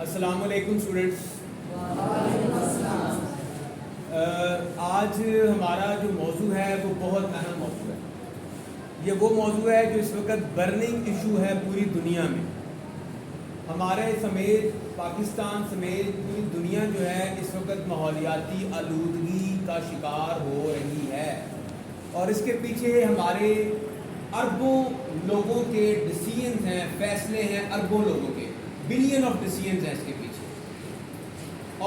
السلام علیکم اسٹوڈنٹس. آج ہمارا جو موضوع ہے وہ بہت اہم موضوع ہے. یہ وہ موضوع ہے جو اس وقت برننگ ایشو ہے پوری دنیا میں. ہمارے سمیت پاکستان سمیت پوری دنیا جو ہے اس وقت ماحولیاتی آلودگی کا شکار ہو رہی ہے، اور اس کے پیچھے ہمارے اربوں لوگوں کے ڈیسیژنز ہیں، فیصلے ہیں اربوں لوگوں کے، بلین آف ڈیسیژنز ہیں اس کے پیچھے.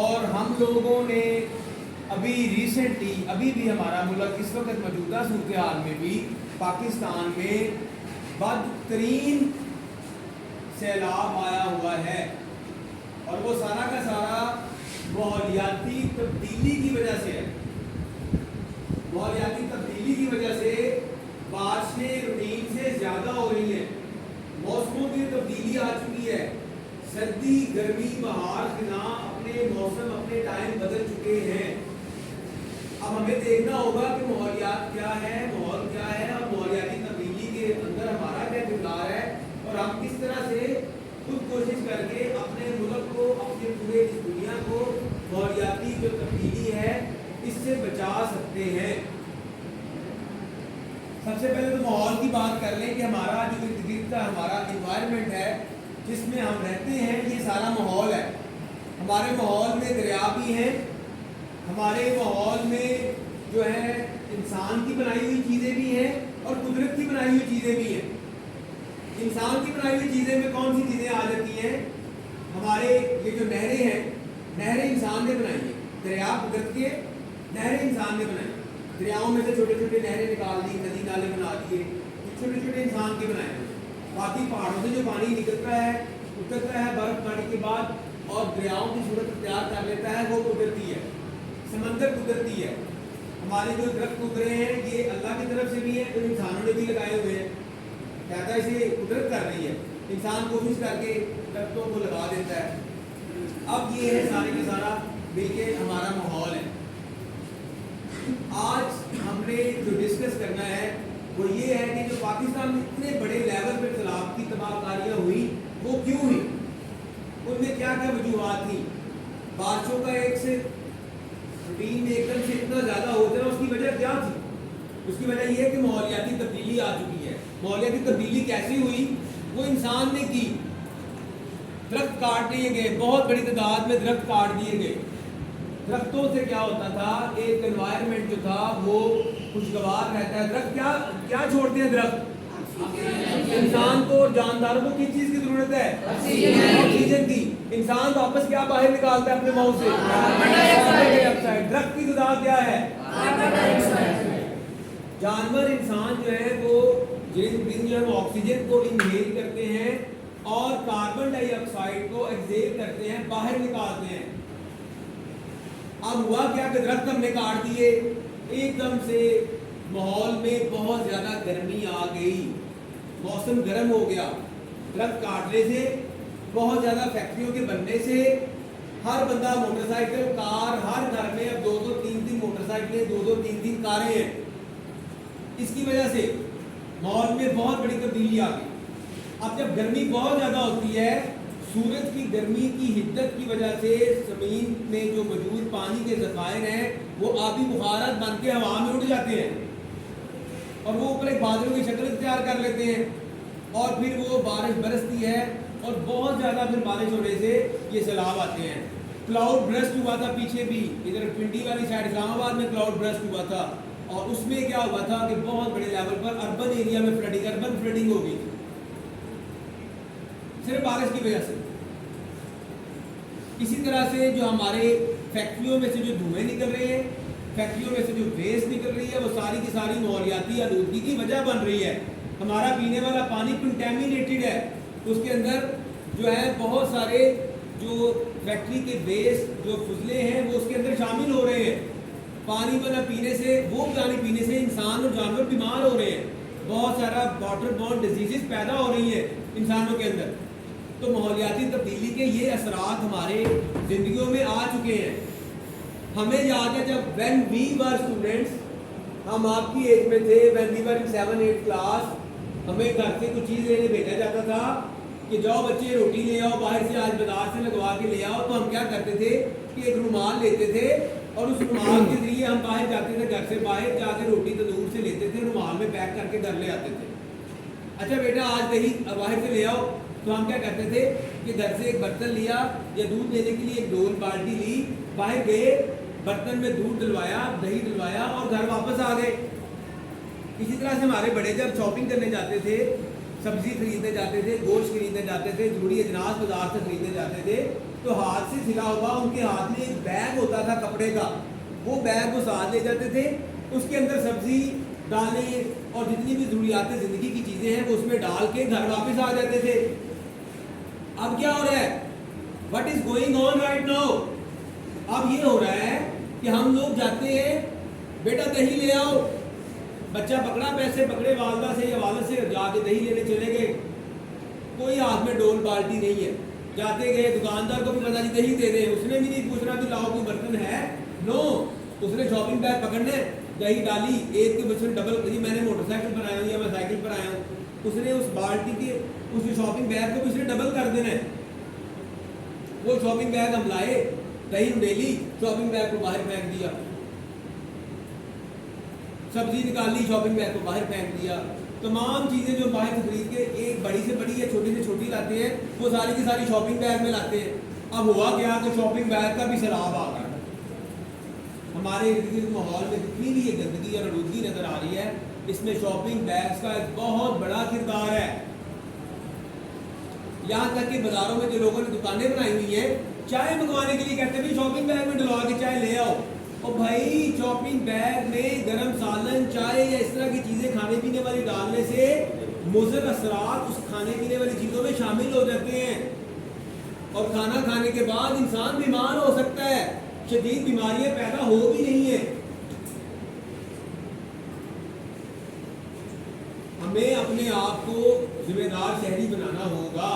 اور ہم لوگوں نے ابھی ریسنٹلی ابھی بھی ہمارا ملک اس وقت موجودہ صورتحال میں بھی پاکستان میں بدترین سیلاب آیا ہوا ہے، اور وہ سارا کا سارا ماحولیاتی تبدیلی کی وجہ سے ہے. ماحولیاتی تبدیلی کی وجہ سے بارشیں روٹین سے زیادہ ہو رہی ہیں، موسموں کی تبدیلی آ چکی ہے، سردی گرمی بہار خزاں اپنے موسم اپنے ٹائم بدل چکے ہیں. اب ہمیں دیکھنا ہوگا کہ ماحولیات کیا ہے، ماحول کیا ہے، اور ماحولیاتی تبدیلی کے اندر ہمارا کیا کردار ہے، اور ہم کس طرح سے خود کوشش کر کے اپنے ملک کو، اپنے پورے اس دنیا کو ماحولیاتی جو تبدیلی ہے اس سے بچا سکتے ہیں. سب سے پہلے تو ماحول کی بات کر لیں کہ ہمارا جو ارد گرد کا ہمارا انوائرمنٹ ہے جس میں ہم رہتے ہیں، یہ سارا ماحول ہے. ہمارے ماحول میں دریا بھی ہیں، ہمارے ماحول میں جو ہے انسان کی بنائی ہوئی چیزیں بھی ہیں اور قدرت کی بنائی ہوئی چیزیں بھی ہیں. انسان کی بنائی ہوئی چیزیں میں کون سی چیزیں آ جاتی ہیں؟ ہمارے یہ جو نہریں ہیں، نہریں انسان نے بنائی ہیں. دریا قدرت کے، نہریں انسان نے بنائی. دریاؤں میں سے چھوٹے چھوٹے نہریں نکال دی، ندی نالے بنا دیے، چھوٹے چھوٹے انسان کے بنائے ہیں. باقی پہاڑوں سے جو پانی نکلتا ہے اترتا ہے برف پڑنے کے بعد اور دریاؤں کی صورت اختیار کر لیتا ہے، وہ قدرتی ہے. سمندر قدرتی ہے. ہمارے جو درخت اترے ہیں یہ اللہ کی طرف سے بھی ہیں اور انسانوں نے بھی لگائے ہوئے ہیں. کہتا ہے اسے قدرت کر رہی ہے، انسان کوشش کر کے درختوں کو لگا دیتا ہے. اب یہ ہے سارے کا سارا مل کے ہمارا ماحول ہے. آج ہم نے جو ڈسکس کرنا ہے وہ یہ ہے کہ جو پاکستان میں اتنے بڑے لیول پہ سیلاب کی تباہ کاریاں ہوئی وہ کیوں ہوئی، ان میں کیا کیا وجوہات تھیں. بارشوں کا ایک سے روٹین میں ایک دم سے اتنا زیادہ ہو جانا، اس کی وجہ کیا تھی؟ اس کی وجہ یہ ہے کہ ماحولیاتی تبدیلی آ چکی ہے. ماحولیاتی تبدیلی کیسی ہوئی؟ وہ انسان نے کی. درخت کاٹ دیے گئے، بہت بڑی تعداد میں درخت کاٹ دیے گئے. درختوں سے کیا ہوتا تھا، ایک انوائرمنٹ جو تھا وہ خوشگوار رہتا ہے. درخت کیا چھوڑتے ہیں؟ درخت انسان کو اور جانداروں کو کس چیز کی ضرورت ہے؟ آکسیجن کی. انسان واپس کیا باہر نکالتا ہے اپنے ماؤں سے؟ کاربن ڈائی آکسائڈ. درخت کی غذا کیا ہے؟ جانور. انسان جو ہے وہ جو ہے وہ آکسیجن کو انہیل کرتے ہیں اور کاربن ڈائی آکسائڈ کو ایکسہیل کرتے ہیں، باہر نکالتے ہیں. اب ہوا کیا کہ درخت ہم نے کاٹ دیے، ایک دم سے ماحول میں بہت زیادہ گرمی آ گئی، موسم گرم ہو گیا. درخت کاٹنے سے، بہت زیادہ فیکٹریوں کے بننے سے، ہر بندہ موٹر سائیکل کار، ہر گھر میں اب 2-3 موٹر سائیکلیں، 2-3 کاریں ہیں. اس کی وجہ سے ماحول میں بہت بڑی تبدیلی آ گئی. اب جب گرمی بہت زیادہ ہوتی ہے، سورج کی گرمی کی حدت کی وجہ سے زمین میں جو موجود پانی کے ذخائر ہیں وہ آبی بخارات بن کے ہوا میں اڑ جاتے ہیں اور وہ اوپر ایک بادلوں کی شکل اختیار کر لیتے ہیں، اور پھر وہ بارش برستی ہے اور بہت زیادہ پھر بارش ہونے سے یہ سیلاب آتے ہیں. کلاؤڈ برسٹ ہوا تھا پیچھے بھی، ادھر پنڈی والی سائڈ اسلام آباد میں کلاؤڈ برسٹ ہوا تھا، اور اس میں کیا ہوا تھا کہ بہت بڑے لیول پر اربن ایریا میں اربن فلڈنگ ہو گئی تھی صرف بارش کی وجہ سے. اسی طرح سے جو ہمارے فیکٹریوں میں سے جو دھوئیں نکل رہے ہیں، فیکٹریوں میں سے جو ویسٹ نکل رہی ہے، وہ ساری کی ساری ماحولیاتی آلودگی کی وجہ بن رہی ہے. ہمارا پینے والا پانی کنٹامینیٹڈ ہے، اس کے اندر جو ہے بہت سارے جو فیکٹری کے ویسٹ جو فضلے ہیں وہ اس کے اندر شامل ہو رہے ہیں. پانی کو نہ پینے سے، وہ پانی پینے سے انسان اور جانور بیمار ہو رہے ہیں. بہت سارا واٹر بورن ڈیزیزز پیدا ہو رہی ہیں انسانوں کے اندر. تو ماحولیاتی تبدیلی کے یہ اثرات ہمارے زندگیوں میں آ چکے ہیں. ہمیں یاد ہے جب when we were students، ہم آپ کی ایج میں تھے، when we were in 7-8 class, ہمیں گھر سے کچھ چیز لینے بھیجا جاتا تھا کہ جاؤ بچے روٹی لے آؤ باہر سے، آج بازار سے لگوا کے لے آؤ، تو ہم کیا کرتے تھے کہ ایک رومال لیتے تھے اور اس رومال کے ذریعے ہم باہر جاتے تھے، گھر سے باہر جا کے روٹی تندور سے لیتے تھے، رومال میں پیک کر کے گھر لے آتے تھے۔ اچھا بیٹا آج دہی باہر سے لے آؤ، تو ہم کیا کرتے تھے کہ گھر سے ایک برتن لیا یا دودھ لینے کے لیے ایک ڈول بالٹی لی، باہر گئے، برتن میں دودھ ڈلوایا، دہی ڈلوایا اور گھر واپس آ گئے۔ اسی طرح سے ہمارے بڑے جب شاپنگ کرنے جاتے تھے، سبزی خریدنے جاتے تھے، گوشت خریدنے جاتے تھے، ضروری اجناس بازار سے خریدنے جاتے تھے، تو ہاتھ سے سلا ہوا ان کے ہاتھ میں ایک بیگ ہوتا تھا کپڑے کا، وہ بیگ وہ ساتھ لے جاتے تھے، اس کے اندر سبزی دالیں اور جتنی بھی ضروریات زندگی کی چیزیں ہیں وہ اس میں ڈال کے گھر واپس آ جاتے تھے۔ اب کیا ہو رہا ہے؟ What is going on right now? اب یہ ہو رہا ہے کہ ہم لوگ جاتے ہیں، بیٹا دہی لے آؤ، بچہ پکڑا، پیسے پکڑے والدہ سے یا والد سے، جا کے دہی لینے چلے گئے، کوئی ہاتھ میں ڈول بالٹی نہیں ہے، جاتے گئے دکاندار کو بھی پتا نہیں دہی دے دیں، اس نے بھی نہیں پوچھنا کہ لاؤ کوئی برتن ہے، نو، اس نے شاپنگ بیگ پکڑنے، دہی ڈالی، ایک کے بچے ڈبل، جی میں نے موٹر سائیکل پر آیا ہوں یا میں سائیکل پر آیا ہوں، اس نے اس بالٹی کے اس شاپنگ بیگ کو بھی اس نے ڈبل کر دینا ہے۔ وہ شاپنگ بیگ ہم لائے، دہی ڈیلی، شاپنگ بیگ کو باہر پھینک دیا، سبزی نکالی، شاپنگ بیگ کو باہر پھینک دیا، تمام چیزیں جو باہر سے خرید کے ایک بڑی سے بڑی یا چھوٹی سے چھوٹی لاتے ہیں وہ ساری کی ساری شاپنگ بیگ میں لاتے ہیں۔ اب ہوا کیا کہ شاپنگ بیگ کا بھی سیلاب آ گیا، ہمارے ارد گرد ماحول میں جتنی بھی یہ گندگی اور آلودگی نظر آ رہی ہے، اس میں شاپنگ بیگز کا ایک بہت بڑا کردار ہے۔ یہاں تک کہ بازاروں میں جو لوگوں نے دکانیں بنائی ہوئی ہیں، چائے منگوانے کے لیے کہتے ہیں شاپنگ بیگ میں ڈلوا کے چائے لے آؤ، اور بھائی شاپنگ بیگ میں گرم سالن، چائے یا اس طرح کی چیزیں کھانے پینے والی ڈالنے سے مضر اثرات اس کھانے پینے والی چیزوں میں شامل ہو جاتے ہیں، اور کھانا کھانے کے بعد انسان بیمار ہو سکتا ہے، شدید بیماریاں پیدا ہو بھی نہیں ہیں۔ ہمیں اپنے آپ کو ذمہ دار شہری بنانا ہوگا،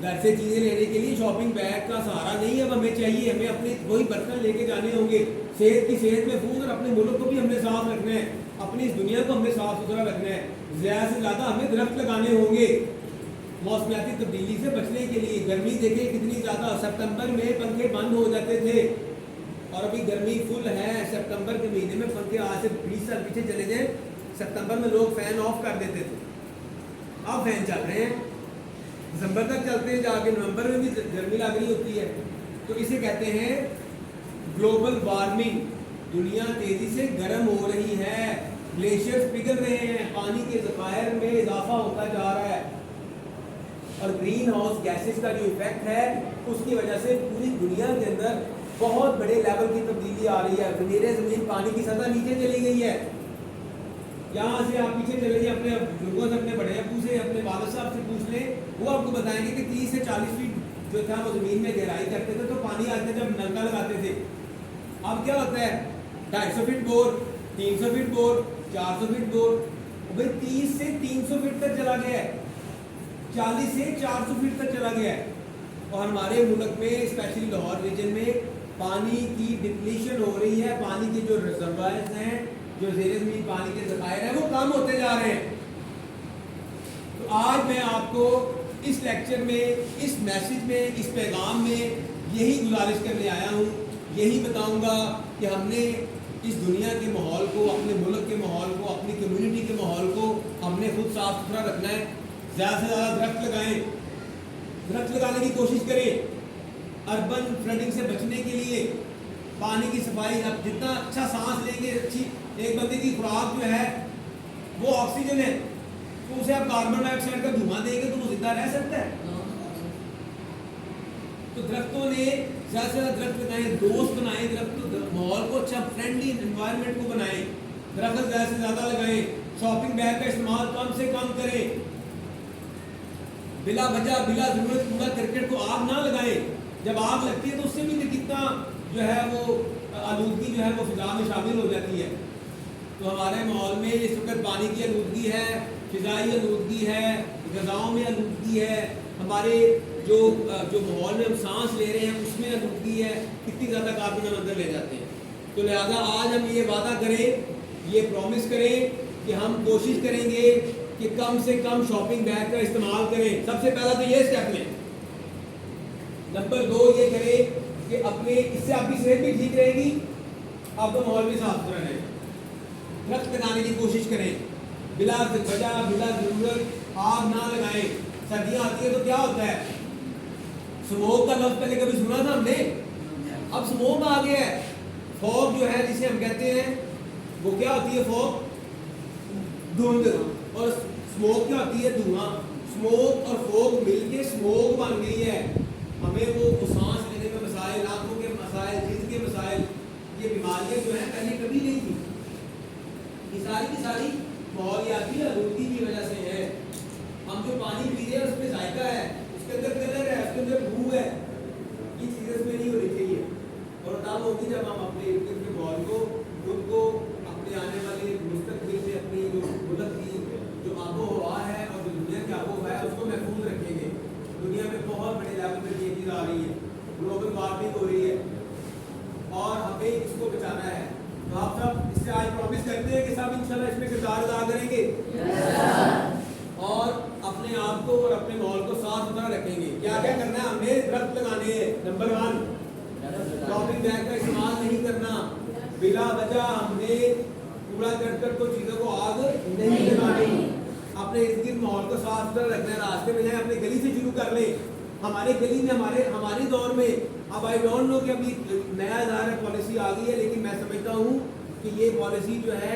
گھر سے چیزیں لینے کے لیے شاپنگ بیگ کا سہارا نہیں اب ہمیں چاہیے، ہمیں اپنے وہی برتن لے کے جانے ہوں گے، صحت کی صحت محفوظ، اور اپنے ملک کو بھی ہم نے صاف رکھنا ہے، اپنی اس دنیا کو ہم نے صاف ستھرا رکھنا ہے، زیادہ سے زیادہ ہمیں درخت لگانے ہوں گے موسمیاتی تبدیلی سے بچنے کے لیے۔ گرمی دیکھیں کتنی زیادہ، سپتمبر میں پنکھے بند ہو جاتے تھے، اور ابھی گرمی فل ہے، سپتمبر کے مہینے میں پنکھے آج سے 20 سال پیچھے چلے جائیں، سپتمبر میں لوگ فین آف کر دیتے تھے، اب فین چل رہے ہیں، دسمبر تک چلتے ہیں، جا کے نومبر میں بھی گرمی لگ رہی ہوتی ہے۔ تو اسے کہتے ہیں گلوبل وارمنگ، دنیا تیزی سے گرم ہو رہی ہے، گلیشیئرز پگھل رہے ہیں، پانی کے ذخائر میں اضافہ ہوتا جا رہا ہے، اور گرین ہاؤس گیسز کا جو ایفیکٹ ہے اس کی وجہ سے پوری دنیا کے اندر بہت بڑے لیول کی تبدیلی آ رہی ہے، زمین زمین پانی کی سطح نیچے چلی گئی ہے۔ یہاں سے آپ پیچھے چلے جائیں، اپنے بزرگوں سے، اپنے بڑے ابو سے، اپنے والد صاحب سے پوچھ لیں، وہ آپ کو بتائیں گے کہ 30 سے 40 فٹ جو تھا وہ زمین میں گہرائی کرتے تھے، تو پانی آتے جب نلکا لگاتے تھے، اب کیا ہوتا ہے 250 foot bore, 300 foot bore, 400 foot bore, بھائی 30 سے 300 فٹ تک چلا گیا ہے، 40 سے 400 فٹ تک چلا گیا ہے، اور ہمارے ملک میں اسپیشلی لاہور ریجن میں پانی کی ڈپلیشن ہو رہی ہے، پانی کے جو ریزروائرز ہیں، جو زیر زمین پانی کے ذخائر ہیں وہ کم ہوتے جا رہے ہیں۔ تو آج میں آپ کو اس لیکچر میں، اس میسج میں، اس پیغام میں یہی گزارش کرنے آیا ہوں، یہی بتاؤں گا کہ ہم نے اس دنیا کے ماحول کو، اپنے ملک کے ماحول کو، اپنی کمیونٹی کے ماحول کو ہم نے خود صاف ستھرا رکھنا ہے، زیادہ سے زیادہ درخت لگائیں، درخت لگانے کی کوشش کریں، اربن فلڈنگ سے بچنے کے لیے پانی کی صفائی، اب جتنا اچھا سانس لیں گے، اچھی ایک بندے کی خوراک جو ہے وہ آکسیجن ہے، تو اسے آپ کاربن ڈائی آکسائڈ کا دھواں دیں گے تو وہ زندہ رہ سکتا ہے۔ تو درختوں نے زیادہ سے زیادہ درخت لگائیں، دوست بنائیں، درخت ماحول کو اچھا فرینڈلی انوائرمنٹ کو بنائیں، درخت زیادہ سے زیادہ لگائیں، شاپنگ بیگ کا استعمال کم سے کم کریں، بلا وجہ بلا ضرورت کوڑا کرکٹ کو آگ نہ لگائیں، جب آگ لگتی ہے تو اس سے بھی کتنا جو ہے وہ آلودگی جو ہے وہ فضا میں شامل ہو جاتی ہے۔ تو ہمارے ماحول میں اس وقت پانی کی آلودگی ہے، فضائی آلودگی ہے، غذاؤں میں آلودگی ہے، ہمارے جو ماحول میں ہم سانس لے رہے ہیں اس میں آلودگی ہے، کتنی زیادہ کاربن ہم اندر لے جاتے ہیں۔ تو لہٰذا آج ہم یہ وعدہ کریں، یہ پرومس کریں کہ ہم کوشش کریں گے کہ کم سے کم شاپنگ بیگ کا استعمال کریں. سب سے پہلا تو یہ اسٹیپ لیں. نمبر 2 یہ کریں کہ اپنے اس سے آپ کی صحت بھی ٹھیک رہے گی, آپ کا ماحول بھی صاف ستھرا رہے. درخت لگانے کی کوشش کریں, بلا وجہ بلا ضرورت آگ نہ لگائیں. سردیاں آتی ہیں تو کیا ہوتا ہے, سموک کا لفظ پہلے کبھی سنا تھا ہم نے, اب سموک آ گیا ہے. فوگ جو ہے جسے ہم کہتے ہیں وہ کیا ہوتی ہے, فوگ دھند, اور سموک کیا ہوتی ہے, دھواں. سموک اور فوگ مل کے سموک بن گئی ہے. ہمیں وہ سانس لینے میں مسائل, آنکھوں کے مسائل, جلد کے مسائل, یہ بیماریاں جو ہیں پہلے کبھی نہیں تھی. یہ ساری کی ساری ماحولیاتی آلودگی کی وجہ سے ہے. ہم جو پانی پی رہے ہیں اس میں ذائقہ ہے, اس کے اندر کلر ہے, اس کے اندر بو ہے. یہ چیزیں اس میں نہیں ہونی چاہیے. اور تب ہوگی جب ہم اپنے ارد گرد کے ماحول کو, خود کو, اپنے آنے والے مستقبل میں اپنی جو ملک کی جو آب و ہوا ہے اور جو دنیا کی آب و ہوا ہے اس کو محفوظ رکھیں گے. دنیا میں بہت بڑے لیول پہ یہ چیز آ رہی ہے, گلوبل وارمنگ ہو رہی ہے اور ہمیں اس کو بچانا ہے. تو آپ سب اس سے آج پرومس کرتے ہیں کہ سب انشاءاللہ اس میں کردار ادا کریں گے اور اپنے آپ کو اور اپنے ماحول کو صاف ستھرا رکھیں گے. کیا کیا کرنا ہے, ہم نے درخت لگانے ہیں. نمبر 1 شاپنگ بیگ کا استعمال نہیں کرنا. بلا وجہ ہم نے کوڑا کرکٹ کو چیزوں کو آگ نہیں لگانی. اپنے ارد گرد ماحول کو صاف ستھرا رکھنا ہے. راستے میں جائیں اپنے گلی سے شروع کر لیں. ہمارے گلی میں ہمارے دور میں, اب آئی ڈونٹ نو کہ ابھی نیا ظاہر پالیسی آ گئی ہے, لیکن میں سمجھتا ہوں کہ یہ پالیسی جو ہے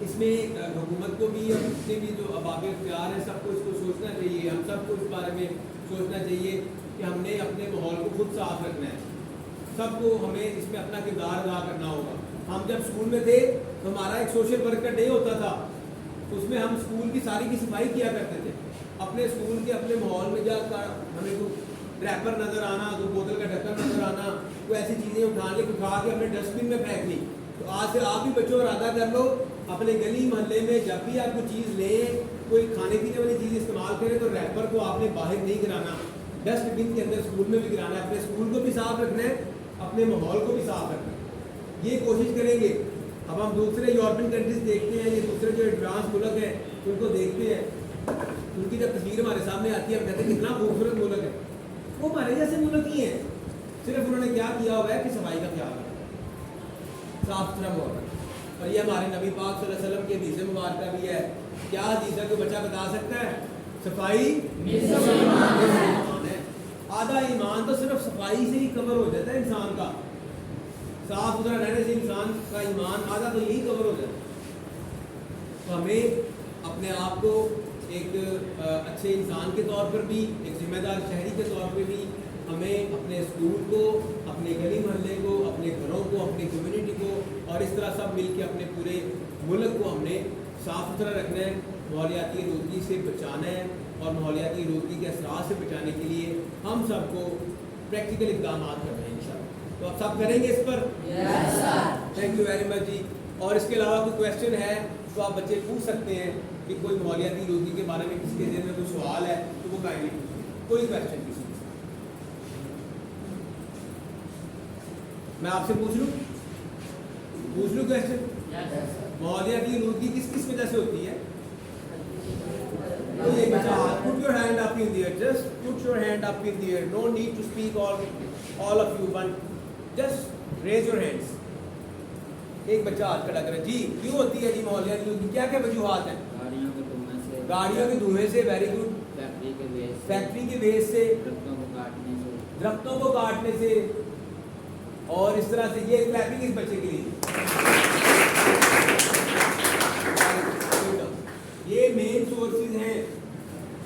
اس میں حکومت کو بھی اور جتنے بھی جو اباب اختیار ہیں سب کو اس کو سوچنا چاہیے. ہم سب کو اس بارے میں سوچنا چاہیے کہ ہم نے اپنے ماحول کو خود صاف رکھنا ہے. سب کو ہمیں اس میں اپنا کردار ادا کرنا ہوگا. ہم جب اسکول میں تھے تو ہمارا ایک سوشل ورک کا ڈے ہوتا تھا. اس میں ہم اسکول کی ساری کی صفائی کیا کرتے تھے. اپنے اسکول کے اپنے ماحول میں جا کر ہمیں کوئی ریپر نظر آنا, کوئی بوتل کا ڈھکن نظر آنا, کوئی ایسی چیزیں اٹھا کے اپنے ڈسٹ بن میں پھینکنی. تو آج سے آپ بھی بچوں اور ارادہ کر لو, اپنے گلی محلے میں جب بھی آپ کوئی چیز لیں, کوئی کھانے پینے والی چیز استعمال کریں تو ریپر کو آپ نے باہر نہیں گرانا, ڈسٹ بن کے اندر اسکول میں بھی گرانا ہے. اپنے اسکول کو بھی صاف رکھنا ہے, اپنے ماحول کو بھی صاف رکھنا ہے. یہ کوشش کریں گے. اب ہم دوسرے یورپین کنٹریز دیکھتے ہیں, یہ دوسرے جو ایڈوانس ملک ہیں ان کو دیکھتے ہیں, ان کی جب تصویر ہمارے سامنے آتی ہے ہم کہتے ہیں کتنا خوبصورت ملک ہے. وہ ہمارے جیسے ملک ہی ہیں, صرف انہوں نے کیا کیا ہوا ہے کہ صفائی کا خیال رکھا, صاف ستھرا ماحول. اور یہ ہمارے نبی پاک صلی اللہ علیہ وسلم کی حدیث مبارکہ بھی ہے. کیا حدیث ہے, کوئی بچہ بتا سکتا ہے؟ صفائی ایمان ہے. آدھا ایمان تو صرف صفائی سے ہی کور ہو جاتا ہے انسان کا. صاف ستھرا رہنے سے انسان کا ایمان آدھا تو یہی کور ہو جاتا ہے. تو ہمیں اپنے آپ کو ایک اچھے انسان کے طور پر بھی, ایک ذمہ دار شہری کے طور پہ بھی, ہمیں اپنے اسکول کو, اپنے گلی محلے کو, اپنے گھروں کو, اپنی کمیونٹی کو اور اس طرح سب مل کے اپنے پورے ملک کو ہم نے صاف ستھرا رکھنا ہے, ماحولیاتی آلودگی سے بچانا ہے. اور ماحولیاتی آلودگی کے اثرات سے بچانے کے لیے ہم سب کو پریکٹیکل اقدامات کرنے ہیں انشاءاللہ. تو آپ سب کریں گے اس پر؟ یس سر. تھینک یو ویری مچ جی. اور اس کے علاوہ کوئی کویشچن ہے تو آپ بچے پوچھ سکتے ہیں کہ کوئی ماحولیاتی آلودگی کے بارے میں کسی کے ذہن میں کوئی سوال ہے تو وہ کائنڈلی پوچھیں. کوئی کویشچن کسی میں آپ سے پوچھ لوں کویشچن. ماحولیاتی آلودگی کس وجہ سے ہوتی ہے؟ کوئی ایک بچہ, put your hand up in the air, just put your hand up in the air, no need to speak all of you, but just raise your hands. ایک بچہ ہاتھ کھڑا کرے. جی کیوں ہوتی ہے جی ماحولیاتی آلودگی, کیا کیا وجوہات ہیں؟ گاڑیوں کے دھوئیں سے, ویری گڈ. فیکٹری کے ویسٹ سے, درختوں کو کاٹنے سے, اور اس طرح سے. یہ کلیپنگ اس بچے کے لیے. یہ مین سورسز ہیں.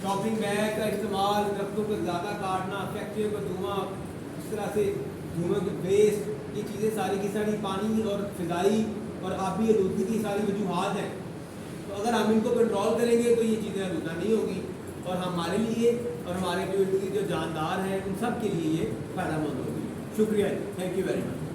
شاپنگ بیگ کا استعمال, درختوں کو زیادہ کاٹنا, فیکٹریوں کا دھواں, اس طرح سے دھوئیں کے ویسٹ, یہ چیزیں ساری کی ساری پانی اور فضائی اور آبی آلودگی کی ساری وجوہات ہیں. تو اگر ہم ان کو کنٹرول کریں گے تو یہ چیزیں آلودہ نہیں ہوگی, اور ہمارے لیے اور ہمارے جو جاندار ہیں ان سب کے لیے یہ فائدہ مند ہوگی. شکریہ, تھینک یو ویری مچ.